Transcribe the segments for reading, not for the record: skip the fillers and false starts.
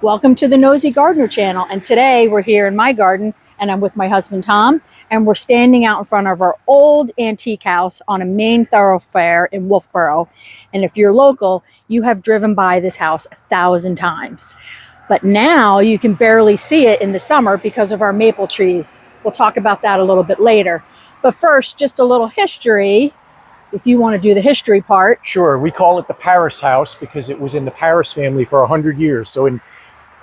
Welcome to the Nosy Gardener channel, and today we're here in my garden and I'm with my husband Tom, and we're standing out in front of our old antique house on a main thoroughfare in Wolfeboro. And if you're local, you have driven by this house 1,000 times. But now you can barely see it in the summer because of our maple trees. We'll talk about that a little bit later. But first, just a little history, if you want to do the history part. Sure, we call it the Paris house because it was in the Paris family for 100 years. So in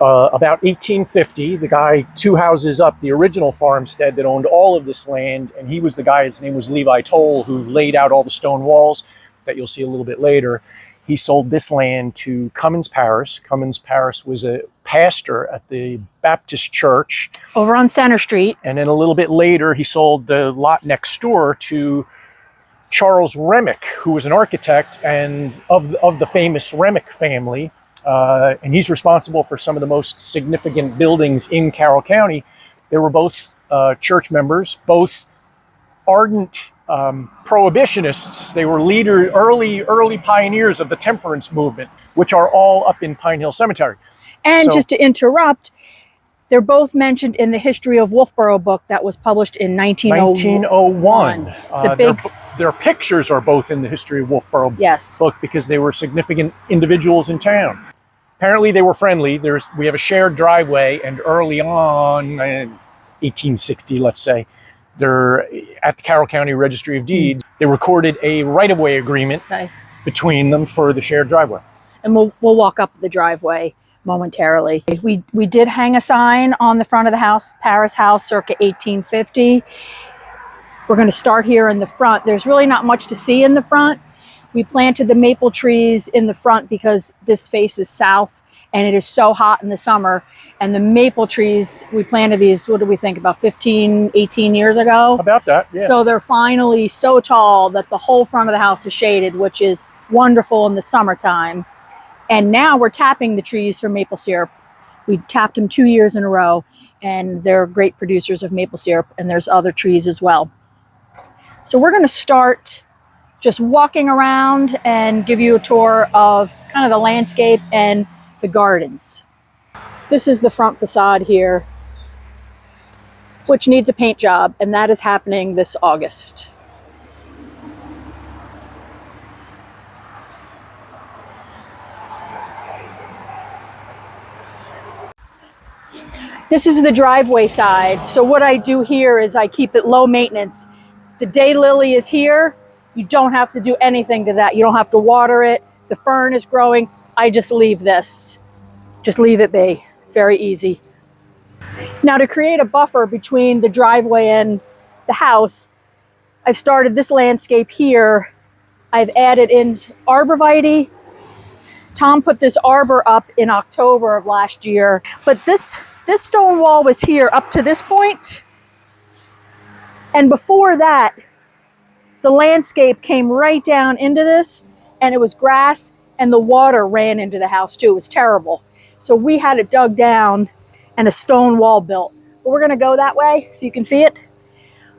about 1850, the guy 2 houses up, the original farmstead that owned all of this land, and he was the guy, his name was Levi Toll, who laid out all the stone walls that you'll see a little bit later. He sold this land to Cummins Paris. Cummins Paris was a pastor at the Baptist church. Over on Center Street. And then a little bit later, he sold the lot next door to Charles Remick, who was an architect and of the famous Remick family. And he's responsible for some of the most significant buildings in Carroll County. They were both church members, both ardent prohibitionists. They were early pioneers of the temperance movement, which are all up in Pine Hill Cemetery. And just to interrupt, they're both mentioned in the History of Wolfeboro book that was published in 1901. Their pictures are both in the History of Wolfeboro book because they were significant individuals in town. Apparently they were friendly. We have a shared driveway, and early on, 1860, let's say, they're at the Carroll County Registry of Deeds. They recorded a right-of-way agreement between them for the shared driveway. And we'll walk up the driveway momentarily. We did hang a sign on the front of the house, Paris house, circa 1850. We're going to start here in the front. There's really not much to see in the front. We planted the maple trees in the front because this faces south and it is so hot in the summer. And the maple trees, we planted these, what do we think, about 15, 18 years ago? About that, yeah. So they're finally so tall that the whole front of the house is shaded, which is wonderful in the summertime. And now we're tapping the trees for maple syrup. We tapped them 2 years in a row, and they're great producers of maple syrup, and there's other trees as well. So we're going to start just walking around and give you a tour of kind of the landscape and the gardens. This is the front facade here, which needs a paint job, and that is happening this August. This is the driveway side. So what I do here is I keep it low maintenance. The daylily is here. You don't have to do anything to that. You don't have to water it. The fern is growing. I just leave this. Just leave it be. It's very easy. Now, to create a buffer between the driveway and the house, I've started this landscape here. I've added in arborvitae. Tom put this arbor up in October of last year. But this stone wall was here up to this point. And before that, the landscape came right down into this, and it was grass, and the water ran into the house too. It was terrible. So we had it dug down and a stone wall built. But we're gonna go that way so you can see it.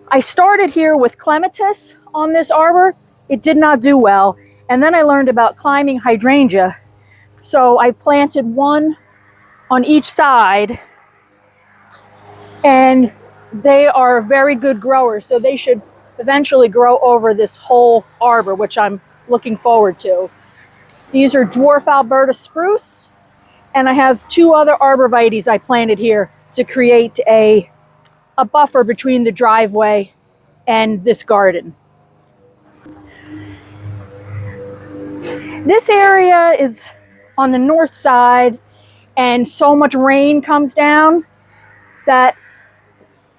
I started here with clematis on this arbor. It did not do well. And then I learned about climbing hydrangea. So I planted one on each side, and they are very good growers. So they should eventually grow over this whole arbor, which I'm looking forward to. These are dwarf Alberta spruce, and I have 2 other arborvitaes I planted here to create a buffer between the driveway and this garden. This area is on the north side, and so much rain comes down that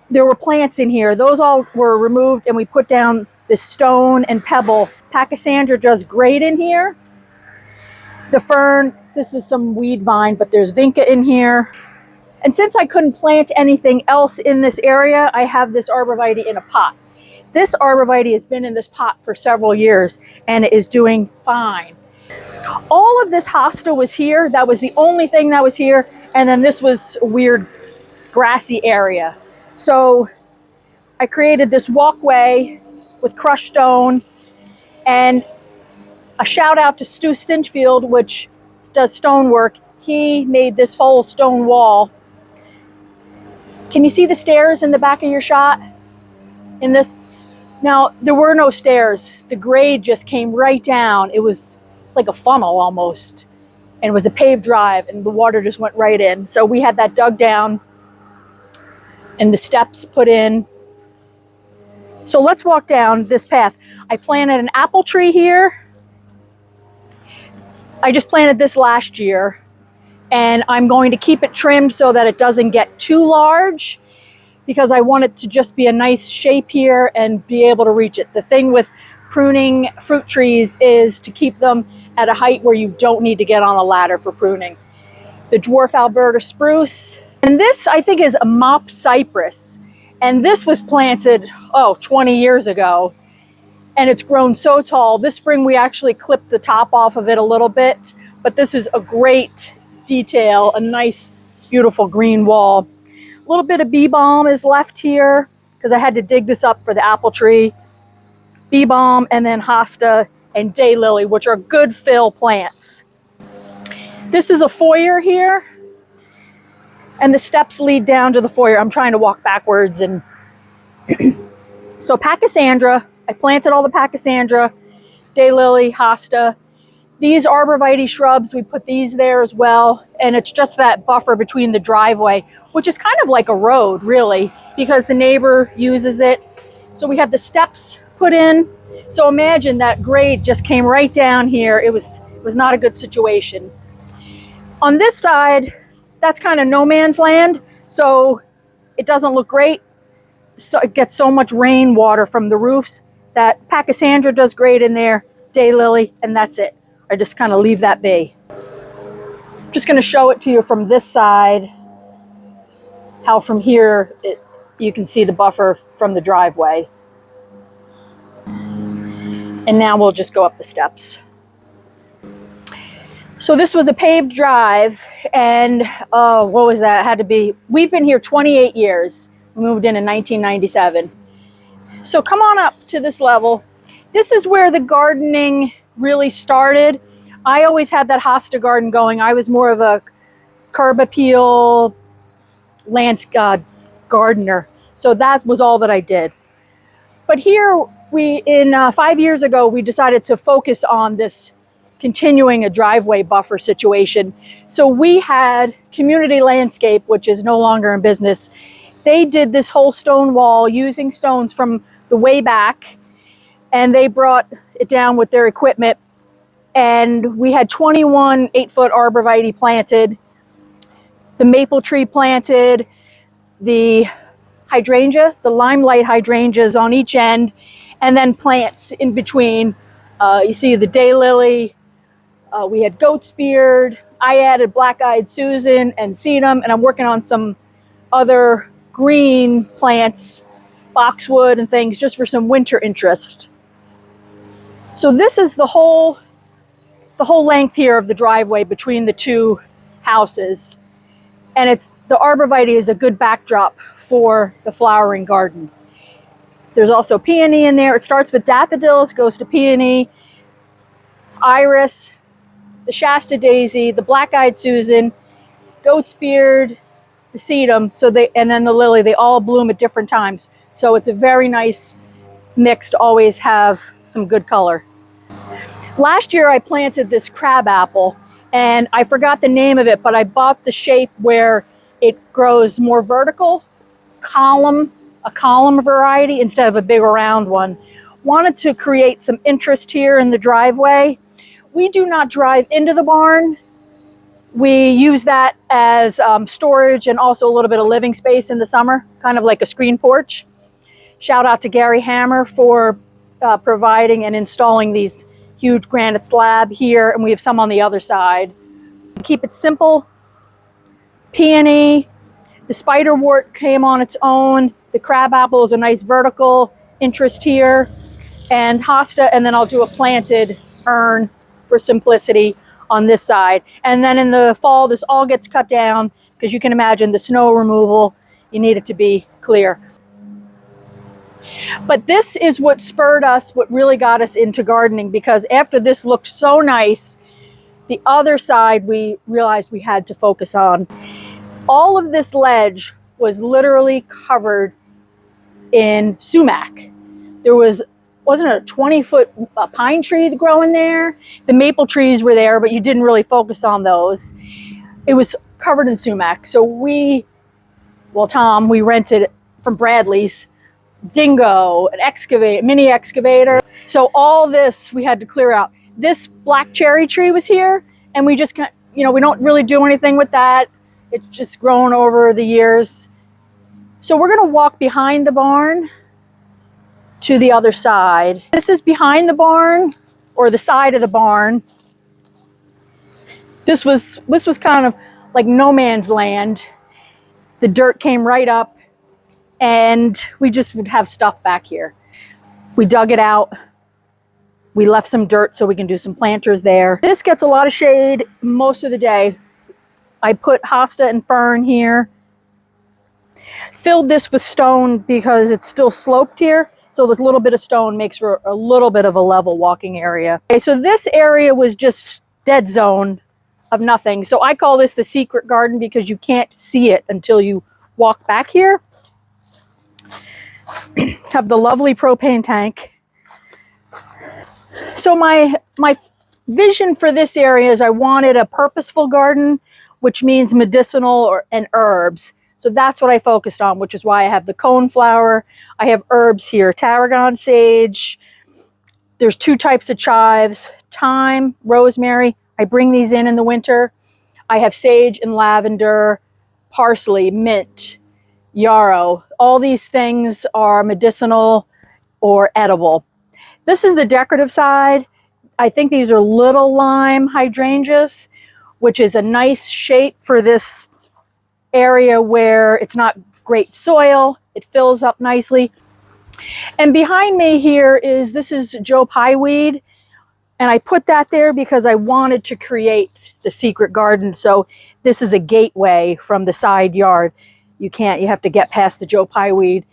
there were plants in here. Those all were removed, and we put down this stone and pebble. Pachysandra does great in here. The fern, this is some weed vine, but there's vinca in here. And since I couldn't plant anything else in this area, I have this arborvitae in a pot. This arborvitae has been in this pot for several years, and it is doing fine. All of this hosta was here. That was the only thing that was here. And then this was a weird grassy area. So I created this walkway with crushed stone, and a shout out to Stu Stinchfield, which does stonework. he made this whole stone wall. Can you see the stairs in the back of your shot in this? Now, there were no stairs. The grade just came right down. It's like a funnel almost. And it was a paved drive and the water just went right in. So we had that dug down and the steps put in. So let's walk down this path. I planted an apple tree here. I just planted this last year and I'm going to keep it trimmed so that it doesn't get too large because I want it to just be a nice shape here and be able to reach it. The thing with pruning fruit trees is to keep them at a height where you don't need to get on a ladder for pruning. The dwarf Alberta spruce. And this, I think, is a mop cypress. And this was planted, 20 years ago. And it's grown so tall. This spring, we actually clipped the top off of it a little bit. But this is a great detail, a nice, beautiful green wall. A little bit of bee balm is left here because I had to dig this up for the apple tree. Bee balm and then hosta and daylily, which are good fill plants. This is a foyer here, and the steps lead down to the foyer. I'm trying to walk backwards. And so Pachysandra, I planted all the Pachysandra, daylily, hosta. These arborvitae shrubs, we put these there as well, and it's just that buffer between the driveway, which is kind of like a road, really, because the neighbor uses it. So we have the steps put in. So imagine that grade just came right down here. It was not a good situation. On this side, that's kind of no man's land, so it doesn't look great. So it gets so much rainwater from the roofs that Pachysandra does great in there, daylily, and that's it. I just kind of leave that be. Just going to show it to you from this side, how from here you can see the buffer from the driveway. And now we'll just go up the steps. So this was a paved drive, and what was that? It had to be, we've been here 28 years. We moved in 1997. So come on up to this level. This is where the gardening really started. I always had that hosta garden going. I was more of a curb appeal gardener. So that was all that I did. But here, 5 years ago, we decided to focus on this continuing a driveway buffer situation. So we had Community Landscape, which is no longer in business. They did this whole stone wall using stones from the way back, and they brought it down with their equipment. And we had 21 8-foot arborvitae planted, the maple tree planted, the hydrangea, the limelight hydrangeas on each end, and then plants in between. You see the daylily, we had goat's beard, I added black-eyed Susan and sedum, and I'm working on some other green plants, boxwood and things, just for some winter interest. So this is the whole length here of the driveway between the two houses. And the arborvitae is a good backdrop for the flowering garden. There's also peony in there. It starts with daffodils, goes to peony, iris, the Shasta daisy, the black-eyed Susan, goat's beard, the sedum, and then the lily. They all bloom at different times. So it's a very nice mix to always have some good color. Last year I planted this crab apple, and I forgot the name of it, but I bought the shape where it grows more vertical, a column variety instead of a big round one. Wanted to create some interest here in the driveway. We do not drive into the barn. We use that as storage and also a little bit of living space in the summer, kind of like a screen porch. Shout out to Gary Hammer for providing and installing these huge granite slab here, and we have some on the other side. Keep it simple. Peony, the spiderwort came on its own. The crabapple is a nice vertical interest here, and hosta, and then I'll do a planted urn for simplicity on this side. And then in the fall, this all gets cut down because you can imagine the snow removal, you need it to be clear. But this is what spurred us, what really got us into gardening, because after this looked so nice, The other side we realized we had to focus on. All of this ledge was literally covered in sumac. There wasn't a 20-foot pine tree growing there. The maple trees were there, but you didn't really focus on those. It was covered in sumac. So Tom, we rented from Bradley's dingo, an mini excavator. So all this we had to clear out. This black cherry tree was here, and we just, we don't really do anything with that. It's just grown over the years. So we're gonna walk behind the barn to the other side. This is behind the barn, or the side of the barn. This was kind of like no man's land. The dirt came right up, and we just would have stuff back here. We dug it out. We left some dirt so we can do some planters there. This gets a lot of shade most of the day. I put hosta and fern here. Filled this with stone because it's still sloped here. So this little bit of stone makes for a little bit of a level walking area. Okay, so this area was just dead zone of nothing. So I call this the secret garden because you can't see it until you walk back here. Have the lovely propane tank. So my vision for this area is I wanted a purposeful garden, which means medicinal and herbs. So that's what I focused on, which is why I have the coneflower. I have herbs here, tarragon sage. There's 2 types of chives, thyme, rosemary. I bring these in the winter. I have sage and lavender, parsley, mint, yarrow. All these things are medicinal or edible. This is the decorative side. I think these are little lime hydrangeas, which is a nice shape for this area where it's not great soil. It fills up nicely. And behind me here this is Joe Pyeweed. And I put that there because I wanted to create the secret garden. So this is a gateway from the side yard. You have to get past the Joe Pyeweed.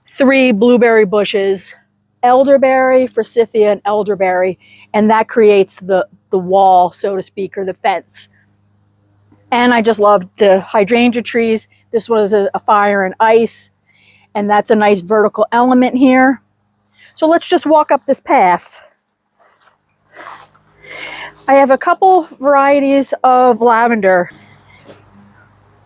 3 blueberry bushes, elderberry, forsythia, and elderberry. And that creates the wall, so to speak, or the fence. And I just loved the hydrangea trees. This was a fire and ice, and that's a nice vertical element here. So let's just walk up this path. I have a couple varieties of lavender.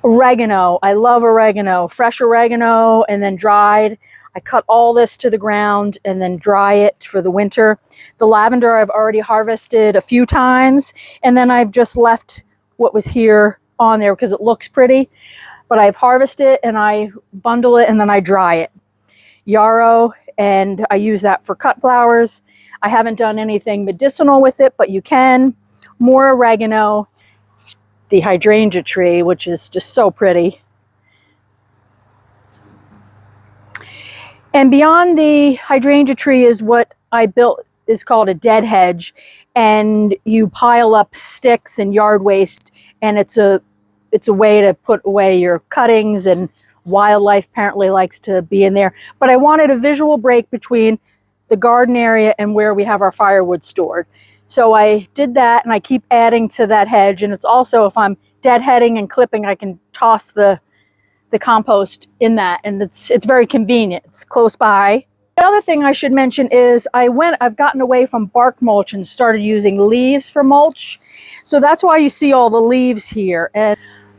Oregano, I love oregano, fresh oregano and then dried. I cut all this to the ground and then dry it for the winter. The lavender I've already harvested a few times, and then I've just left what was here on there because it looks pretty. But I've harvested it and I bundle it and then I dry it. Yarrow, and I use that for cut flowers. I haven't done anything medicinal with it, but you can. More oregano, the hydrangea tree, which is just so pretty. And beyond the hydrangea tree is what I built, is called a dead hedge. And you pile up sticks and yard waste, and it's a way to put away your cuttings, and wildlife apparently likes to be in there. But I wanted a visual break between the garden area and where we have our firewood stored. So I did that, and I keep adding to that hedge. And it's also, if I'm deadheading and clipping, I can toss the compost in that, and it's very convenient. It's close by. The other thing I should mention is I've gotten away from bark mulch and started using leaves for mulch. So that's why you see all the leaves here.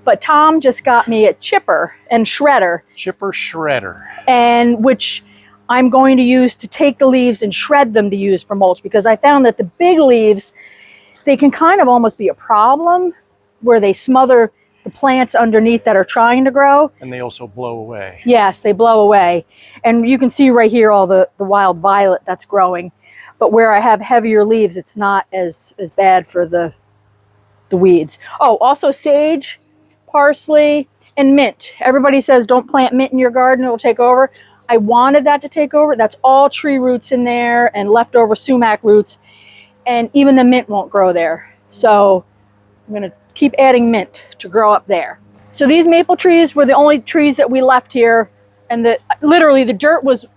But Tom just got me a chipper and shredder. Chipper shredder. And which I'm going to use to take the leaves and shred them to use for mulch, because I found that the big leaves, they can kind of almost be a problem where they smother the plants underneath that are trying to grow. And they also blow away. Yes, they blow away. And you can see right here all the wild violet that's growing. But where I have heavier leaves, it's not as bad for the weeds. Oh, also sage, parsley, and mint. Everybody says don't plant mint in your garden, it'll take over. I wanted that to take over. That's all tree roots in there and leftover sumac roots. And even the mint won't grow there. So I'm going to keep adding mint to grow up there. So these maple trees were the only trees that we left here, and literally the dirt was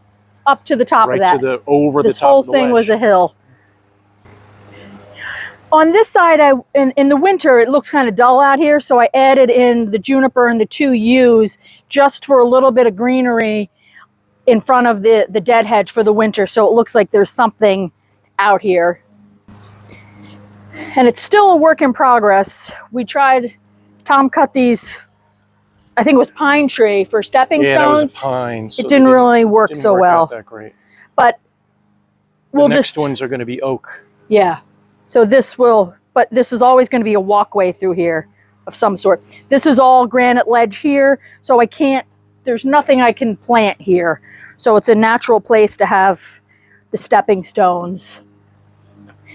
up to the top of that. Right to over the top of the ledge. This whole thing was a hill. On this side, in the winter, it looks kind of dull out here, so I added in the juniper and the 2 yews just for a little bit of greenery in front of the dead hedge for the winter, so it looks like there's something out here. And it's still a work in progress. We tried, Tom cut these, I think it was pine tree for stepping stones. Yeah, that was a pine. So it didn't really work so well. Out that great. But the next ones are going to be oak. Yeah. So this is always going to be a walkway through here of some sort. This is all granite ledge here, so there's nothing I can plant here. So it's a natural place to have the stepping stones.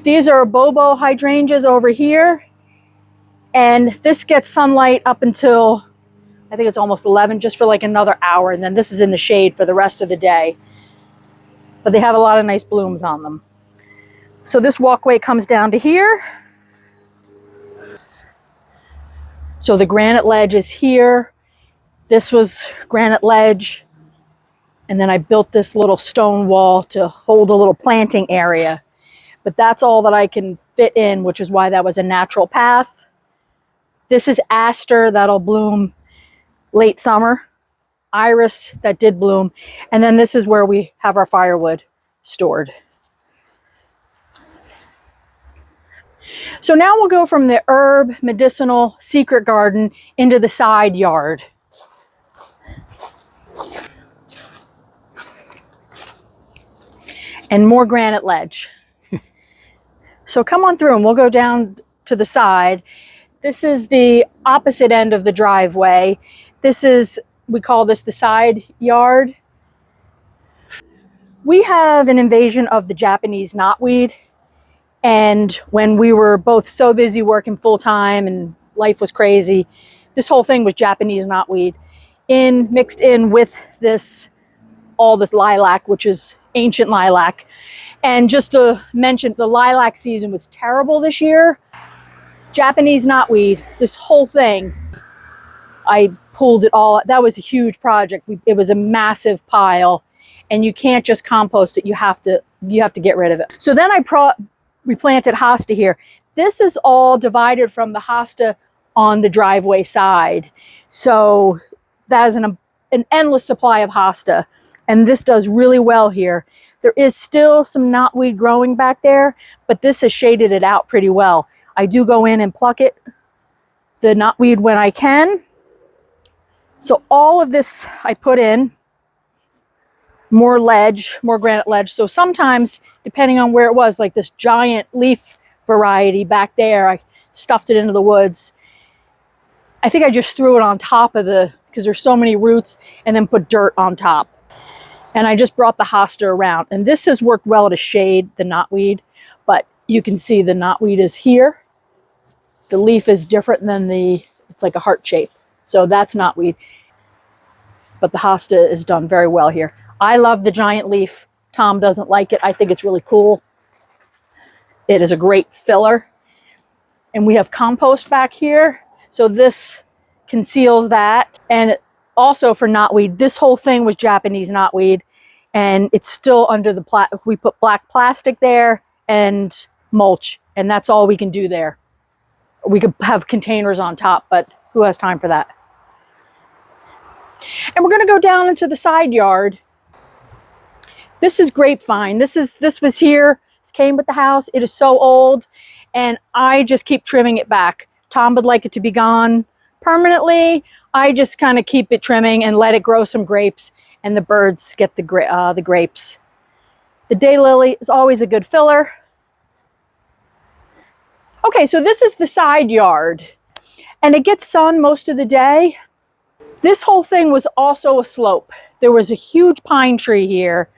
These are bobo hydrangeas over here, and this gets sunlight up until, I think it's almost 11, just for like another hour, and then this is in the shade for the rest of the day. But they have a lot of nice blooms on them. So this walkway comes down to here. So the granite ledge is here. This was granite ledge. And then I built this little stone wall to hold a little planting area. But that's all that I can fit in, which is why that was a natural path. This is aster that'll bloom late summer. Iris that did bloom. And then this is where we have our firewood stored. So now we'll go from the herb, medicinal, secret garden into the side yard. And more granite ledge. So come on through and we'll go down to the side. This is the opposite end of the driveway. We call this the side yard. We have an invasion of the Japanese knotweed. And when we were both so busy working full time and life was crazy, this whole thing was Japanese knotweed mixed in with all this lilac, which is ancient lilac. And just to mention, the lilac season was terrible this year. Japanese knotweed, this whole thing, I pulled it all. That was a huge project. It was a massive pile, and you can't just compost it. You have to get rid of it. So then we planted hosta here. This is all divided from the hosta on the driveway side. So that is an endless supply of hosta, and this does really well here. There is still some knotweed growing back there, but this has shaded it out pretty well. I do go in and pluck the knotweed when I can. So all of this I put in, more ledge, more granite ledge. So sometimes, depending on where it was, like this giant leaf variety back there, I stuffed it into the woods. I think I just threw it on top of because there's so many roots, and then put dirt on top. And I just brought the hosta around. And this has worked well to shade the knotweed, but you can see the knotweed is here. The leaf is different than it's like a heart shape. So that's knotweed. But the hosta is done very well here. I love the giant leaf. Tom doesn't like it. I think it's really cool. It is a great filler. And we have compost back here. So this conceals that. And also for knotweed, this whole thing was Japanese knotweed. And it's still under we put black plastic there and mulch. And that's all we can do there. We could have containers on top, but who has time for that? And we're going to go down into the side yard. This is grapevine. This was here. This came with the house. It is so old, and I just keep trimming it back. Tom would like it to be gone permanently. I just kind of keep it trimming and let it grow some grapes, and the birds get the grapes. The daylily is always a good filler. Okay, so this is the side yard, and it gets sun most of the day. This whole thing was also a slope. There was a huge pine tree here,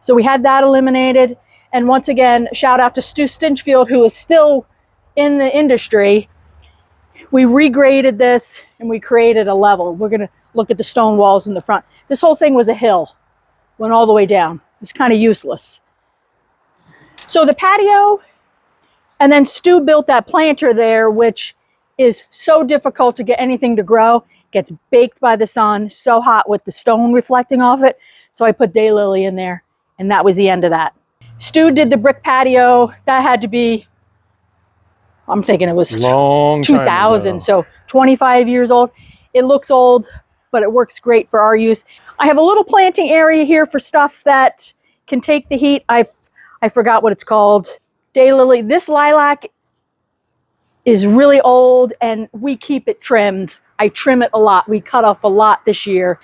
so we had that eliminated. And once again, shout out to Stu Stinchfield, who is still in the industry. We regraded this and we created a level. We're going to look at the stone walls in the front. This whole thing was a hill, went all the way down. It was kind of useless. So the patio, and then Stu built that planter there, which is so difficult to get anything to grow. Gets baked by the sun, so hot with the stone reflecting off it. So I put daylily in there, and that was the end of that. Stu did the brick patio. That had to be I'm thinking it was Long time 2000, ago. so 25 years old. It looks old, but it works great for our use. I have a little planting area here for stuff that can take the heat. I forgot what it's called. Daylily. This lilac is really old and we keep it trimmed. I trim it a lot. We cut off a lot this year.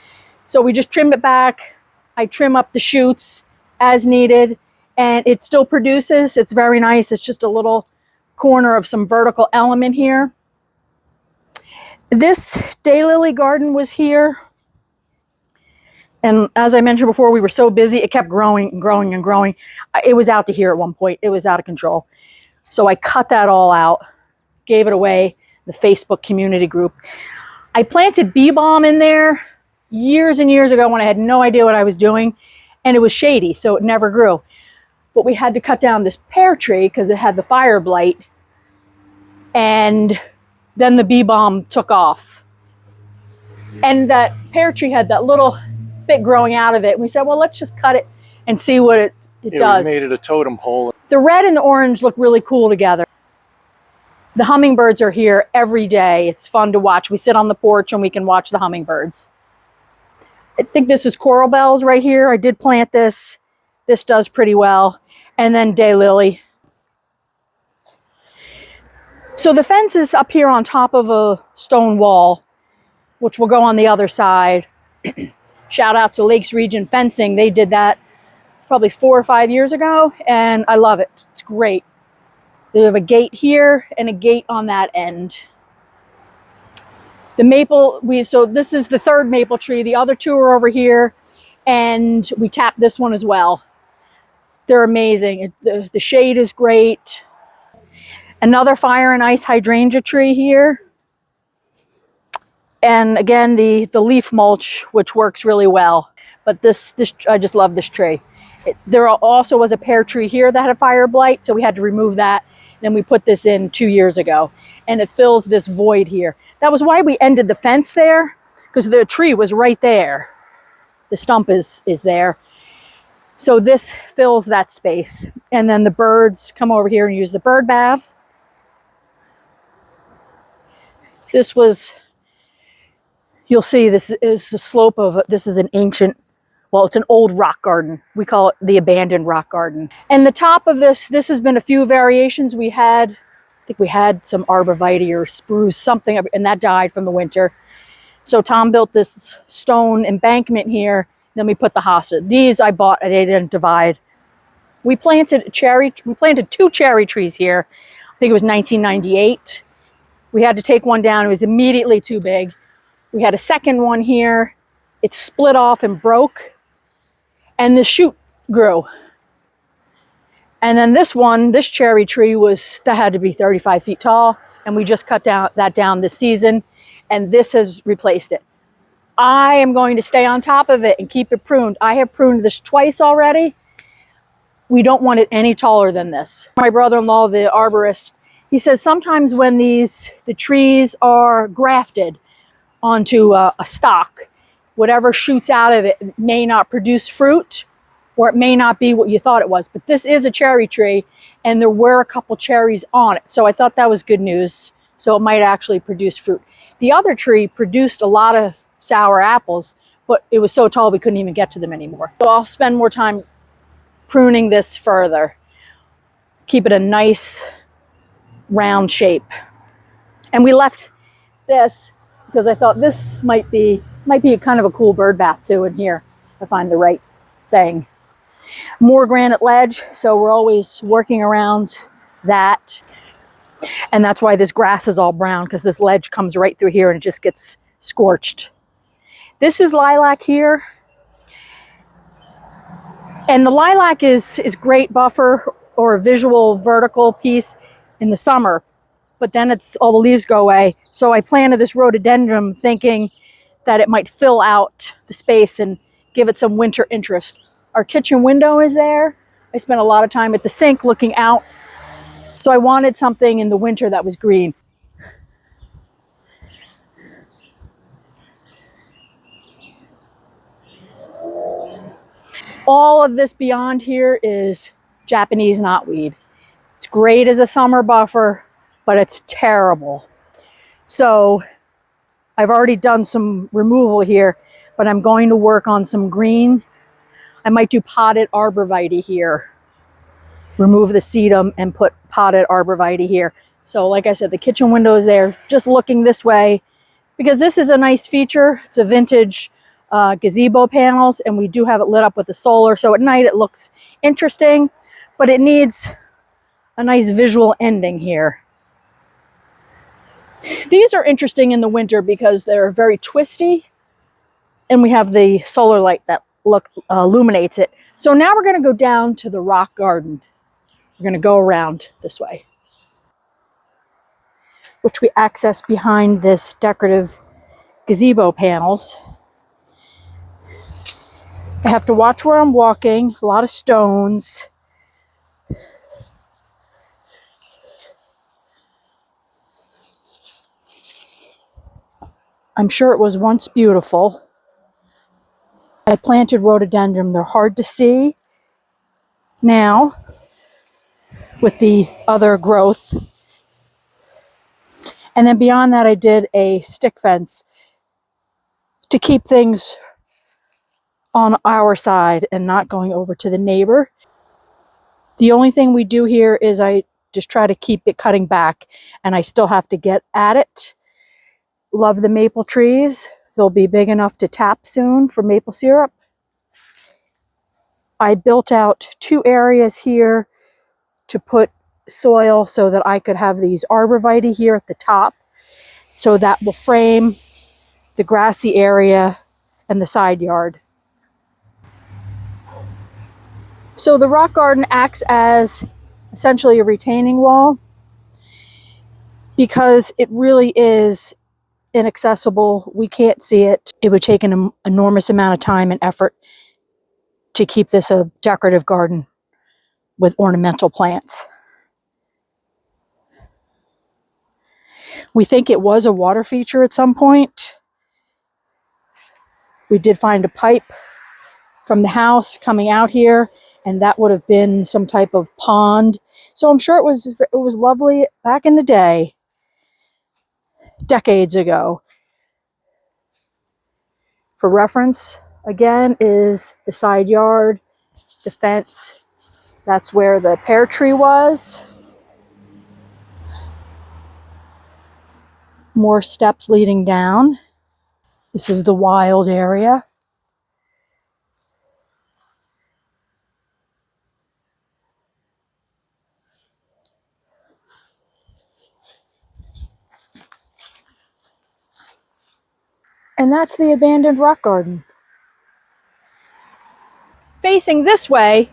So we just trim it back. I trim up the shoots as needed and it still produces. It's very nice. It's just a little corner of some vertical element here. This daylily garden was here. And as I mentioned before, we were so busy, it kept growing and growing and growing. It was out to here at one point. It was out of control. So I cut that all out, gave it away, the Facebook community group. I planted bee balm in there years and years ago when I had no idea what I was doing. And it was shady, so it never grew. But we had to cut down this pear tree because it had the fire blight. And then the bee balm took off. And that pear tree had that little bit growing out of it. We said, well, let's just cut it and see what it does. We made it a totem pole. The red and the orange look really cool together. The hummingbirds are here every day. It's fun to watch. We sit on the porch and we can watch the hummingbirds. I think this is coral bells right here. I did plant this. This does pretty well. And then daylily. So the fence is up here on top of a stone wall, which will go on the other side. Shout out to Lakes Region Fencing. They did that probably 4 or 5 years ago, and I love it. It's great. They have a gate here and a gate on that end. The maple, so this is the third maple tree. The other two are over here, and we tapped this one as well. They're amazing. The shade is great. Another fire and ice hydrangea tree here. And again, the leaf mulch, which works really well. But this I just love this tree. There also was a pear tree here that had a fire blight, so we had to remove that. Then we put this in 2 years ago, and it fills this void here. That was why we ended the fence there, because the tree was right there. The stump is there. So this fills that space. And then the birds come over here and use the bird bath. This was, you'll see this is the slope of, this is an ancient, well, it's an old rock garden. We call it the abandoned rock garden. And the top of this has been a few variations. We had, I think we had some arborvitae or spruce, something, and that died from the winter. So Tom built this stone embankment here. Then we put the hosta. These I bought, they didn't divide. We planted 2 cherry trees here. I think it was 1998. We had to take one down. It was immediately too big. We had a second one here. It split off and broke. And the shoot grew. And then this one, this cherry tree that had to be 35 feet tall. And we just cut that down this season. And this has replaced it. I am going to stay on top of it and keep it pruned. I have pruned this twice already. We don't want it any taller than this. My brother-in-law, the arborist, he says sometimes when the trees are grafted onto a stock, whatever shoots out of it may not produce fruit, or it may not be what you thought it was. But this is a cherry tree, and there were a couple cherries on it. So I thought that was good news. So it might actually produce fruit. The other tree produced a lot of sour apples, but it was so tall we couldn't even get to them anymore. So I'll spend more time pruning this further. Keep it a nice round shape. And we left this because I thought this might be kind of a cool bird bath too in here. I find the right thing. More granite ledge, so we're always working around that. And that's why this grass is all brown, because this ledge comes right through here and it just gets scorched. This is lilac here. And the lilac is great buffer or a visual vertical piece in the summer, but then all the leaves go away. So I planted this rhododendron thinking that it might fill out the space and give it some winter interest. Our kitchen window is there. I spent a lot of time at the sink looking out. So I wanted something in the winter that was green. All of this beyond here is Japanese knotweed. It's great as a summer buffer, but it's terrible. So I've already done some removal here, but I'm going to work on some green. I might do potted arborvitae here. Remove the sedum and put potted arborvitae here. So like I said, the kitchen window is there, just looking this way, because this is a nice feature. It's a vintage gazebo panels, and we do have it lit up with the solar. So at night it looks interesting, but it needs a nice visual ending here. These are interesting in the winter because they're very twisty, and we have the solar light that illuminates it. So now we're going to go down to the rock garden. We're going to go around this way, which we access behind this decorative gazebo panels. I have to watch where I'm walking, a lot of stones. I'm sure it was once beautiful. I planted rhododendron. They're hard to see now with the other growth. And then beyond that, I did a stick fence to keep things on our side and not going over to the neighbor. The only thing we do here is I just try to keep it cutting back, and I still have to get at it. Love the maple trees. They'll be big enough to tap soon for maple syrup. I built out 2 areas here to put soil so that I could have these arborvitae here at the top. So that will frame the grassy area and the side yard. So the rock garden acts as essentially a retaining wall because it really is inaccessible. We can't see it. It would take an enormous amount of time and effort to keep this a decorative garden with ornamental plants. We think it was a water feature at some point. We did find a pipe from the house coming out here, and that would have been some type of pond. So I'm sure it was lovely back in the day, decades ago. For reference, again, is the side yard, the fence. That's where the pear tree was. More steps leading down. This is the wild area. And that's the abandoned rock garden. Facing this way.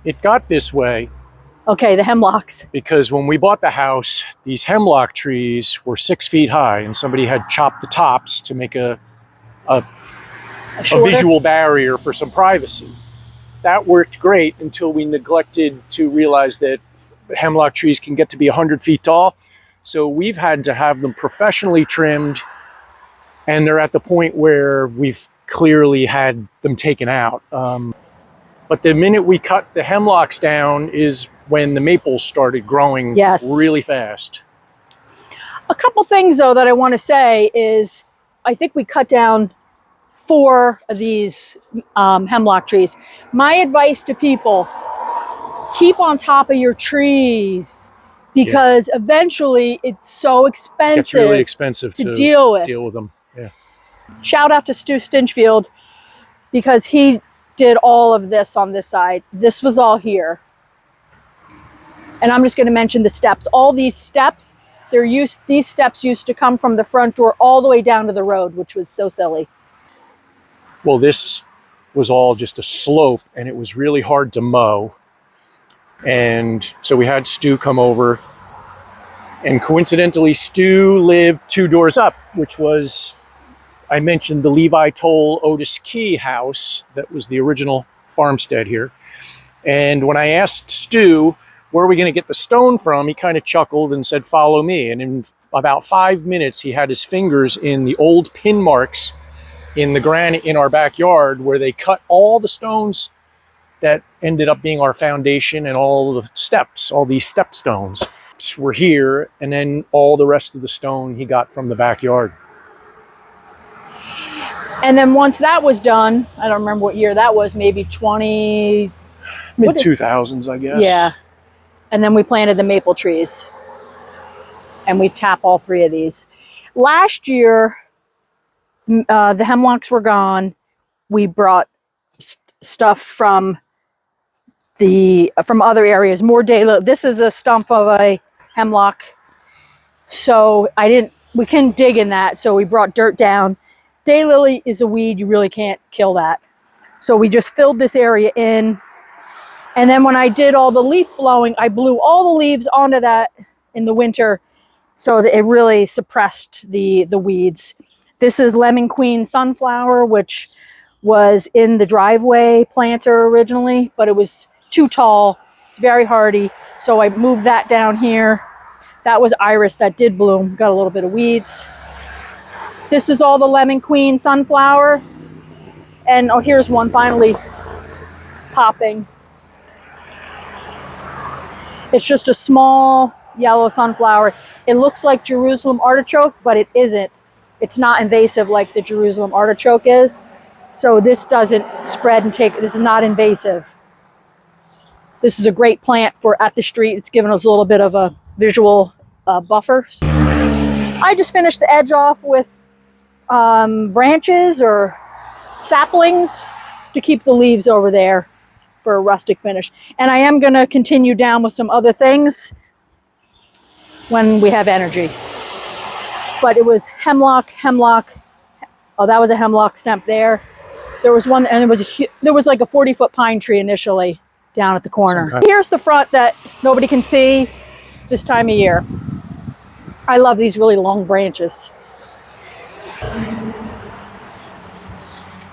It got this way Okay, the hemlocks. because when we bought the house, these hemlock trees were 6 feet high, and somebody had chopped the tops to make a visual barrier for some privacy. That worked great until we neglected to realize that hemlock trees can get to be 100 feet tall. So we've had to have them professionally trimmed, and they're at the point where we've clearly had them taken out. But the minute we cut the hemlocks down is when the maples started growing really fast. A couple things, though, that I want to say is I think we cut down 4 of these hemlock trees. My advice to people, keep on top of your trees because eventually it's so expensive. It's really expensive to deal with them. Yeah. Shout out to Stu Stinchfield because he did all of this on this side. This was all here. And I'm just going to mention the steps. All these steps, these steps used to come from the front door all the way down to the road, which was so silly. Well, this was all just a slope, and it was really hard to mow. And so we had Stu come over, and coincidentally, Stu lived 2 doors up, which was, I mentioned the Levi Toll Otis Key house that was the original farmstead here. And when I asked Stu, where are we going to get the stone from? He kind of chuckled and said, follow me. And in about 5 minutes, he had his fingers in the old pin marks in the granite in our backyard where they cut all the stones that ended up being our foundation and all the steps, all these step stones. steps were here, and then all the rest of the stone he got from the backyard. And then once that was done, I don't remember what year that was, maybe 20... Mid-2000s, I guess. Yeah. And then we planted the maple trees. And we tap all 3 of these. Last year, the hemlocks were gone. We brought stuff from other areas, more daylilies. This is a stump of a hemlock. So we couldn't dig in that, so we brought dirt down. Daylily is a weed, you really can't kill that. So we just filled this area in. And then when I did all the leaf blowing, I blew all the leaves onto that in the winter so that it really suppressed the weeds. This is Lemon Queen sunflower, which was in the driveway planter originally, but it was too tall. It's very hardy. So I moved that down here. That was iris that did bloom, got a little bit of weeds. This is all the Lemon Queen sunflower. And oh, here's one finally popping. It's just a small yellow sunflower. It looks like Jerusalem artichoke, but it isn't. It's not invasive like the Jerusalem artichoke is. So this doesn't spread and take, this is not invasive. This is a great plant for at the street. It's given us a little bit of a visual buffer. I just finished the edge off with branches or saplings to keep the leaves over there for a rustic finish. And I am going to continue down with some other things when we have energy. But it was hemlock. Oh, that was a hemlock stump there. There was one, and there was like a 40-foot pine tree initially down at the corner. Here's the front that nobody can see this time of year. I love these really long branches.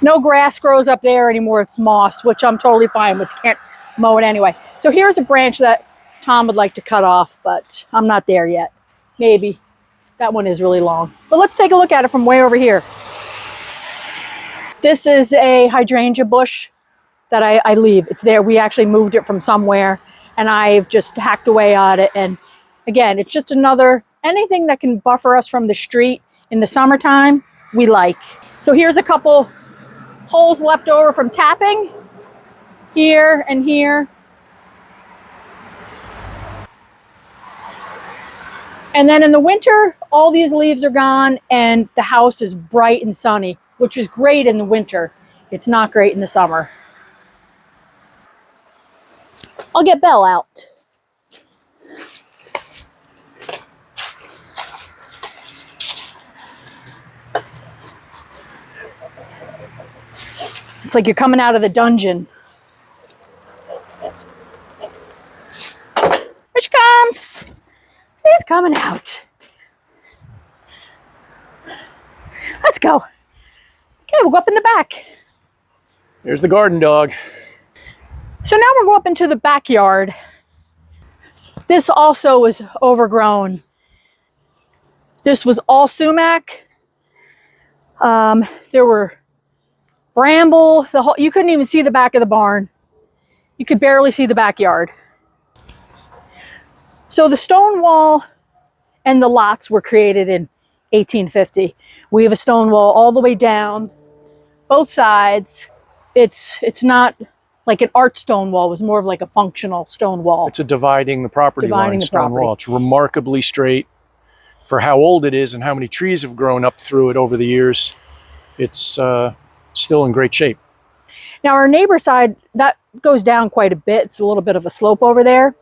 No grass grows up there anymore. It's moss, which I'm totally fine with. You can't mow it anyway. So here's a branch that Tom would like to cut off, but I'm not there yet. Maybe. That one is really long. But let's take a look at it from way over here. This is a hydrangea bush that I leave. It's there. We actually moved it from somewhere, and I've just hacked away at it. And again, it's just anything that can buffer us from the street in the summertime, we like. So here's a couple holes left over from tapping, here and here. And then in the winter, all these leaves are gone and the house is bright and sunny, which is great in the winter. It's not great in the summer. I'll get Belle out. It's like you're coming out of the dungeon. Here she comes. He's coming out. Let's go. Okay, we'll go up in the back. There's the garden dog. So now we'll go up into the backyard. This also was overgrown. This was all sumac. There were bramble. You couldn't even see the back of the barn. You could barely see the backyard. So the stone wall and the lots were created in 1850. We have a stone wall all the way down, both sides. It's not like an art stone wall. It was more of like a functional stone wall. It's a dividing the property line stone wall. It's remarkably straight for how old it is and how many trees have grown up through it over the years. It's still in great shape. Now our neighbor side, that goes down quite a bit. It's a little bit of a slope over there.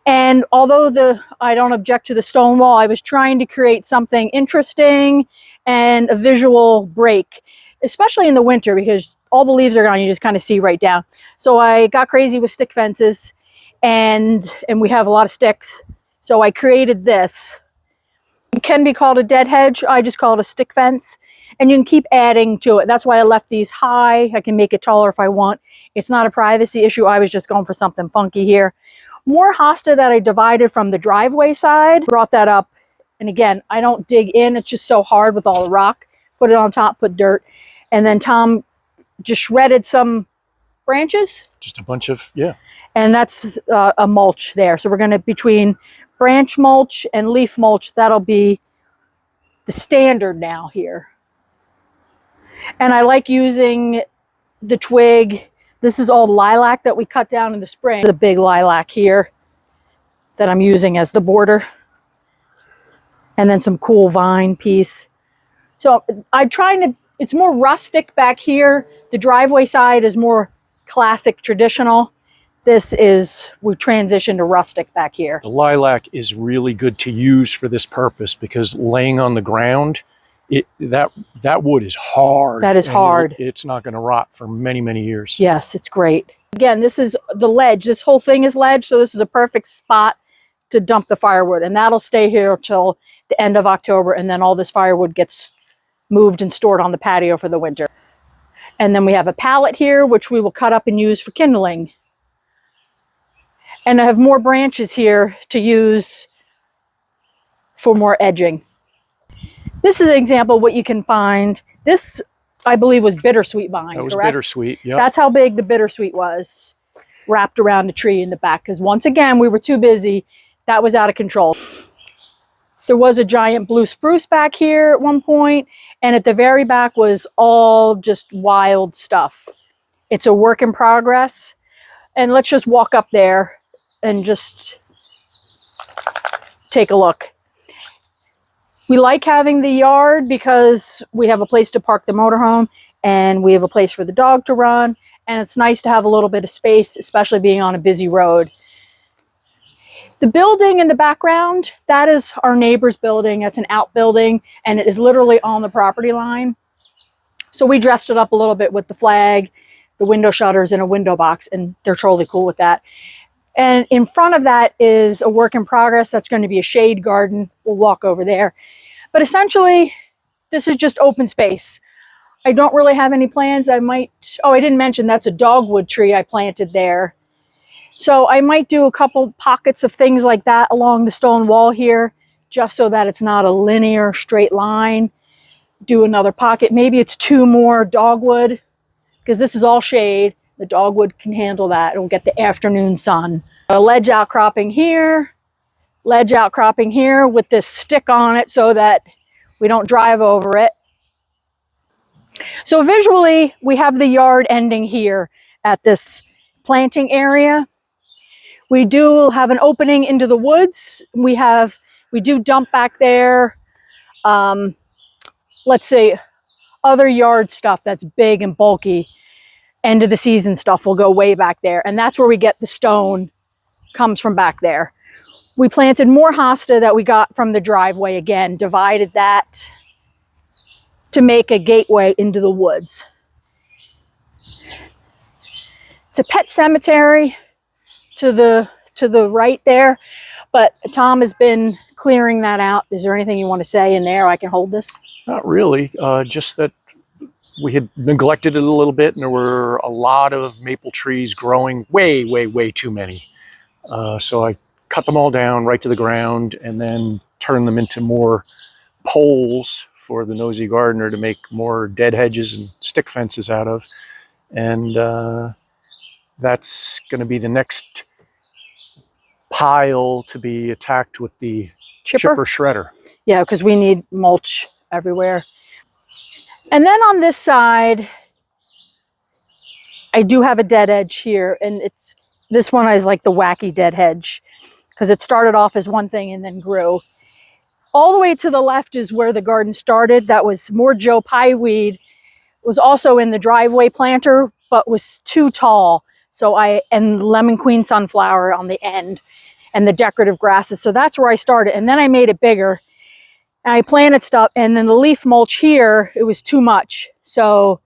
And although I don't object to the stone wall, I was trying to create something interesting and a visual break, especially in the winter because all the leaves are gone. You just kind of see right down. So I got crazy with stick fences and we have a lot of sticks. So I created this. It can be called a dead hedge. I just call it a stick fence and you can keep adding to it. That's why I left these high. I can make it taller if I want. It's not a privacy issue. I was just going for something funky here. More hosta that I divided from the driveway side, brought that up. And again, I don't dig in. It's just so hard with all the rock. Put it on top, put dirt. And then Tom just shredded some branches. Just a bunch of, yeah. And that's a mulch there. So we're going to, between branch mulch and leaf mulch, that'll be the standard now here. And I like using the twig. This is all lilac that we cut down in the spring. There's a big lilac here that I'm using as the border. And then some cool vine piece. So I'm trying to, it's more rustic back here. The driveway side is more classic, traditional. This is, we transitioned to rustic back here. The lilac is really good to use for this purpose because laying on the ground, that wood is hard. That is hard. It's not going to rot for many, many years. Yes, it's great. Again, this is the ledge. This whole thing is ledge, so this is a perfect spot to dump the firewood. And that'll stay here till the end of October, and then all this firewood gets moved and stored on the patio for the winter. And then we have a pallet here, which we will cut up and use for kindling. And I have more branches here to use for more edging. This is an example of what you can find. This, I believe, was bittersweet vine, That was correct? bittersweet, yeah. That's how big the bittersweet was, wrapped around a tree in the back. Because once again, we were too busy. That was out of control. There was a giant blue spruce back here at one point, and at the very back was all just wild stuff. It's a work in progress. And let's just walk up there and just take a look. We like having the yard because we have a place to park the motorhome and we have a place for the dog to run. And it's nice to have a little bit of space, especially being on a busy road. The building in the background, that is our neighbor's building. That's an outbuilding and it is literally on the property line. So we dressed it up a little bit with the flag, the window shutters and a window box, and they're totally cool with that. And in front of that is a work in progress. That's going to be a shade garden. We'll walk over there. But essentially, this is just open space. I don't really have any plans. I might, oh, I didn't mention that's a dogwood tree I planted there. So I might do a couple pockets of things like that along the stone wall here, just so that it's not a linear straight line. Do another pocket. Maybe it's 2 more dogwood, because this is all shade. The dogwood can handle that. It'll get the afternoon sun. A ledge outcropping here with this stick on it so that we don't drive over it. So visually, we have the yard ending here at this planting area. We do have an opening into the woods. We do dump back there. Let's say other yard stuff that's big and bulky. End of the season stuff will go way back there. And that's where we get the stone, comes from back there. We planted more hosta that we got from the driveway again, divided that to make a gateway into the woods. It's a pet cemetery to the right there, but Tom has been clearing that out. Is there anything you want to say in there? I can hold this. Not really, just that we had neglected it a little bit and there were a lot of maple trees growing, way too many. So I cut them all down right to the ground and then turned them into more poles for the nosy gardener to make more dead hedges and stick fences out of. And that's going to be the next pile to be attacked with the chipper shredder. Yeah, because we need mulch everywhere. And then on this side, I do have a dead edge here, and this one is like the wacky dead hedge because it started off as one thing and then grew. All the way to the left is where the garden started. That was more Joe Pye weed. It was also in the driveway planter, but was too tall. And lemon queen sunflower on the end and the decorative grasses. So that's where I started. And then I made it bigger. And I planted stuff, and then the leaf mulch here, it was too much. So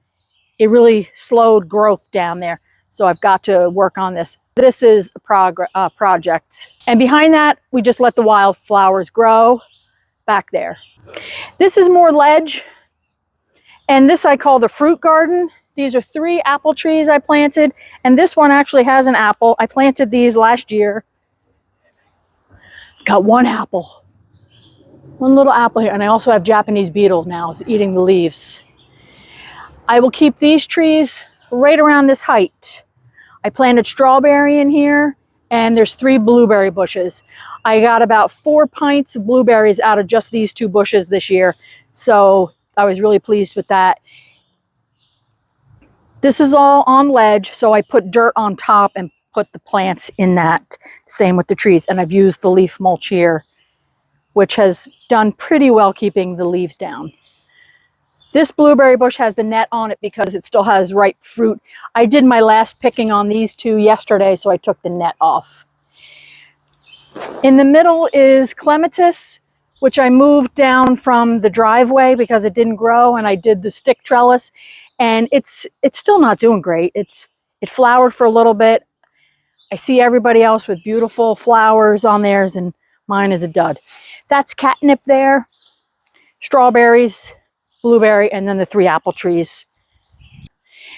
it really slowed growth down there. So I've got to work on this. This is a project. And behind that, we just let the wildflowers grow back there. This is more ledge. And this I call the fruit garden. These are 3 apple trees I planted. And this one actually has an apple. I planted these last year. Got 1 apple. 1 little apple here, and I also have Japanese beetle now. It's eating the leaves. I will keep these trees right around this height. I planted strawberry in here, and there's 3 blueberry bushes. I got about 4 pints of blueberries out of just these 2 bushes this year, so I was really pleased with that. This is all on ledge, so I put dirt on top and put the plants in that. Same with the trees, and I've used the leaf mulch here, which has done pretty well keeping the leaves down. This blueberry bush has the net on it because it still has ripe fruit. I did my last picking on these 2 yesterday, so I took the net off. In the middle is clematis, which I moved down from the driveway because it didn't grow, and I did the stick trellis, and it's still not doing great. It flowered for a little bit. I see everybody else with beautiful flowers on theirs, and mine is a dud. That's catnip there, strawberries, blueberry, and then the 3 apple trees.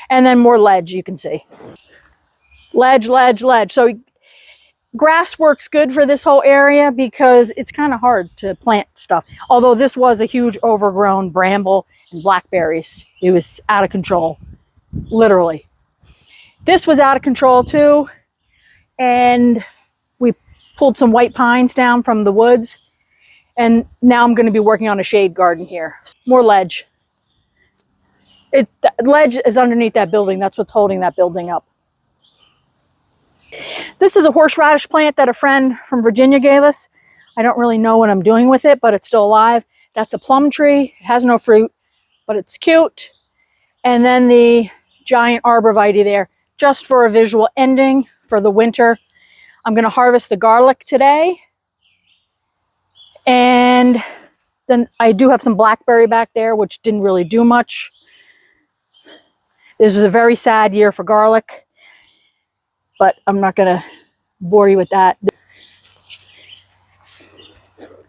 And then more ledge, you can see. Ledge, ledge, ledge. So grass works good for this whole area because it's kind of hard to plant stuff. Although this was a huge overgrown bramble and blackberries. It was out of control, literally. This was out of control too. And we pulled some white pines down from the woods. And now I'm going to be working on a shade garden here. More ledge. Ledge is underneath that building. That's what's holding that building up. This is a horseradish plant that a friend from Virginia gave us. I don't really know what I'm doing with it, but it's still alive. That's a plum tree. It has no fruit, but it's cute. And then the giant arborvitae there, just for a visual ending for the winter. I'm going to harvest the garlic today. And then I do have some blackberry back there, which didn't really do much. This was a very sad year for garlic, but I'm not going to bore you with that.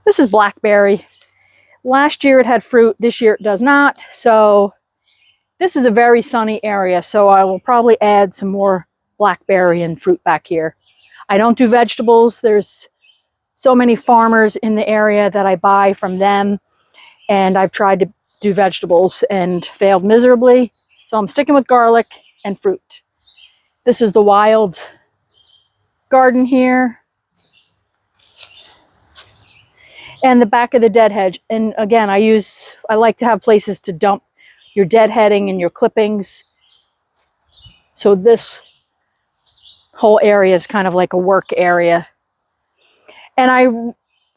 This is blackberry. Last year it had fruit. This year it does not. So this is a very sunny area, so I will probably add some more blackberry and fruit back here. I don't do vegetables. There's so many farmers in the area that I buy from them, and I've tried to do vegetables and failed miserably. So I'm sticking with garlic and fruit. This is the wild garden here. And the back of the dead hedge. And again, I like to have places to dump your deadheading and your clippings. So this whole area is kind of like a work area. And I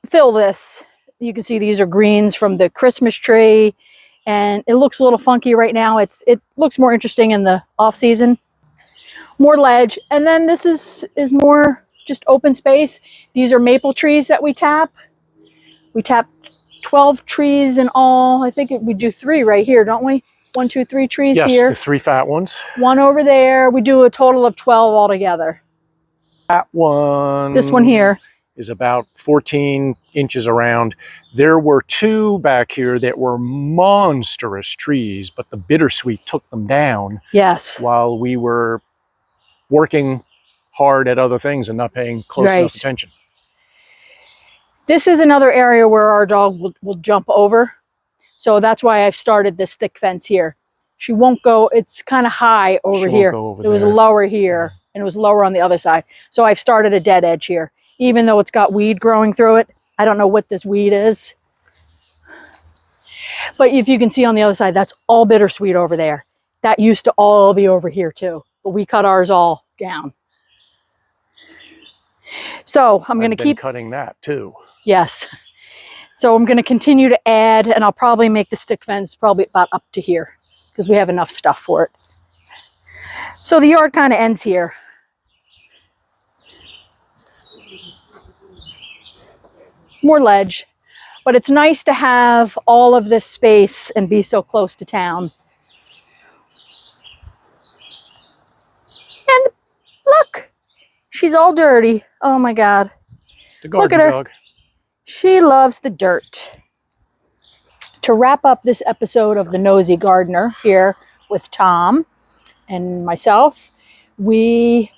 fill this. You can see these are greens from the Christmas tree. And it looks a little funky right now. It looks more interesting in the off season. More ledge. And then this is more just open space. These are maple trees that we tap. We tap 12 trees in all. I think we do 3 right here, don't we? 1, 2, 3 trees here. Yes, the 3 fat ones. 1 over there. We do a total of 12 altogether. That one. This one here is about 14 inches around. There were 2 back here that were monstrous trees, but the bittersweet took them down. Yes. While we were working hard at other things and not paying close enough attention. This is another area where our dog will jump over. So that's why I've started this stick fence here. She won't go, it's kind of high over here. It was lower here and it was lower on the other side. So I've started a dead edge here, even though it's got weed growing through it. I don't know what this weed is. But if you can see on the other side, that's all bittersweet over there. That used to all be over here too, but we cut ours all down. So I'm going to keep cutting that too. Yes. So I'm going to continue to add, and I'll probably make the stick fence probably about up to here because we have enough stuff for it. So the yard kind of ends here. More ledge, but it's nice to have all of this space and be so close to town. And look, she's all dirty. Oh my God. The garden look at her. dog. She loves the dirt. To wrap up this episode of The Nosy Gardener here with Tom and myself, we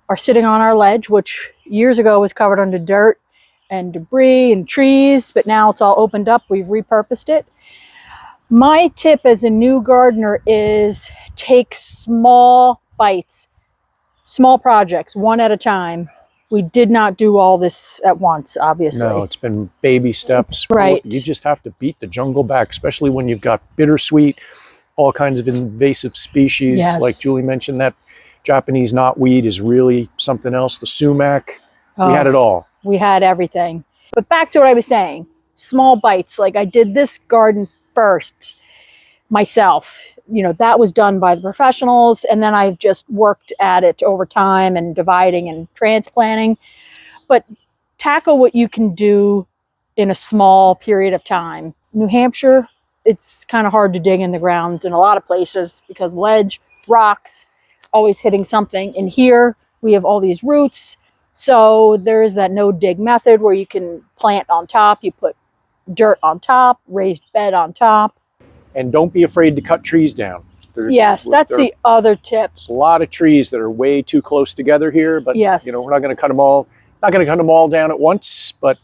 are sitting on our ledge, which years ago was covered under dirt and debris and trees, but now it's all opened up. We've repurposed it. My tip as a new gardener is take small bites, small projects, one at a time. Yeah. We did not do all this at once, obviously. No, it's been baby steps. Right. You just have to beat the jungle back, especially when you've got bittersweet, all kinds of invasive species. Yes. Like Julie mentioned, that Japanese knotweed is really something else. The sumac, we had it all. We had everything. But back to what I was saying, small bites. Like I did this garden first myself. You know, that was done by the professionals, and then I've just worked at it over time and dividing and transplanting. But tackle what you can do in a small period of time. New Hampshire, it's kind of hard to dig in the ground in a lot of places because ledge, rocks, always hitting something. And here we have all these roots. So there is that no dig method where you can plant on top. You put dirt on top, raised bed on top. And don't be afraid to cut trees down. Yes, that's the other tip. There's a lot of trees that are way too close together here, but yes, you know, we're not going to cut them all. Not going to cut them all down at once, but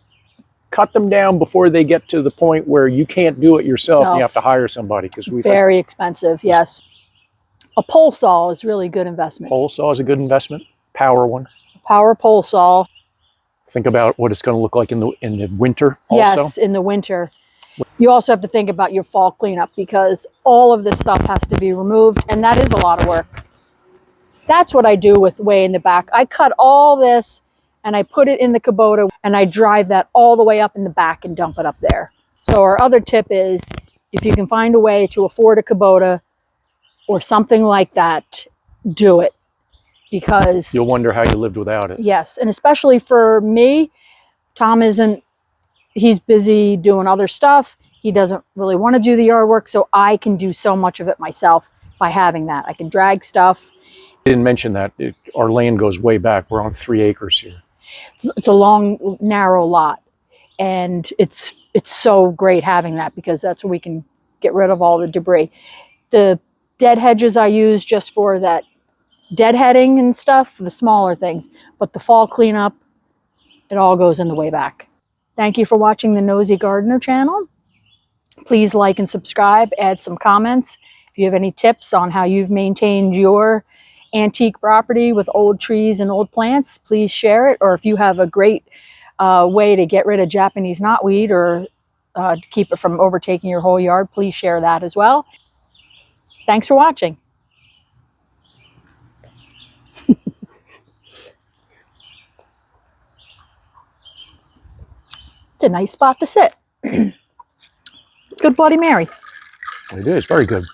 cut them down before they get to the point where you can't do it yourself and you have to hire somebody, because we've very expensive. Yes, a pole saw is really good investment. Pole saw is a good investment. Power one. Power pole saw. Think about what it's going to look like in the winter. Also. Yes, in the winter. You also have to think about your fall cleanup, because all of this stuff has to be removed, and that is a lot of work. That's what I do with way in the back. I cut all this and I put it in the Kubota and I drive that all the way up in the back and dump it up there. So our other tip is, if you can find a way to afford a Kubota or something like that, do it, because you'll wonder how you lived without it. Yes, and especially for me, Tom he's busy doing other stuff. He doesn't really want to do the yard work, so I can do so much of it myself by having that. I can drag stuff. I didn't mention that our land goes way back. We're on 3 acres here. It's a long, narrow lot, and it's so great having that, because that's where we can get rid of all the debris. The dead hedges I use just for that deadheading and stuff, the smaller things, but the fall cleanup, it all goes in the way back. Thank you for watching the Nosy Gardener channel. Please like and subscribe, add some comments. If you have any tips on how you've maintained your antique property with old trees and old plants, please share it. Or if you have a great way to get rid of Japanese knotweed, or to keep it from overtaking your whole yard, please share that as well. Thanks for watching. It's a nice spot to sit. Good Bloody Mary. It is very good.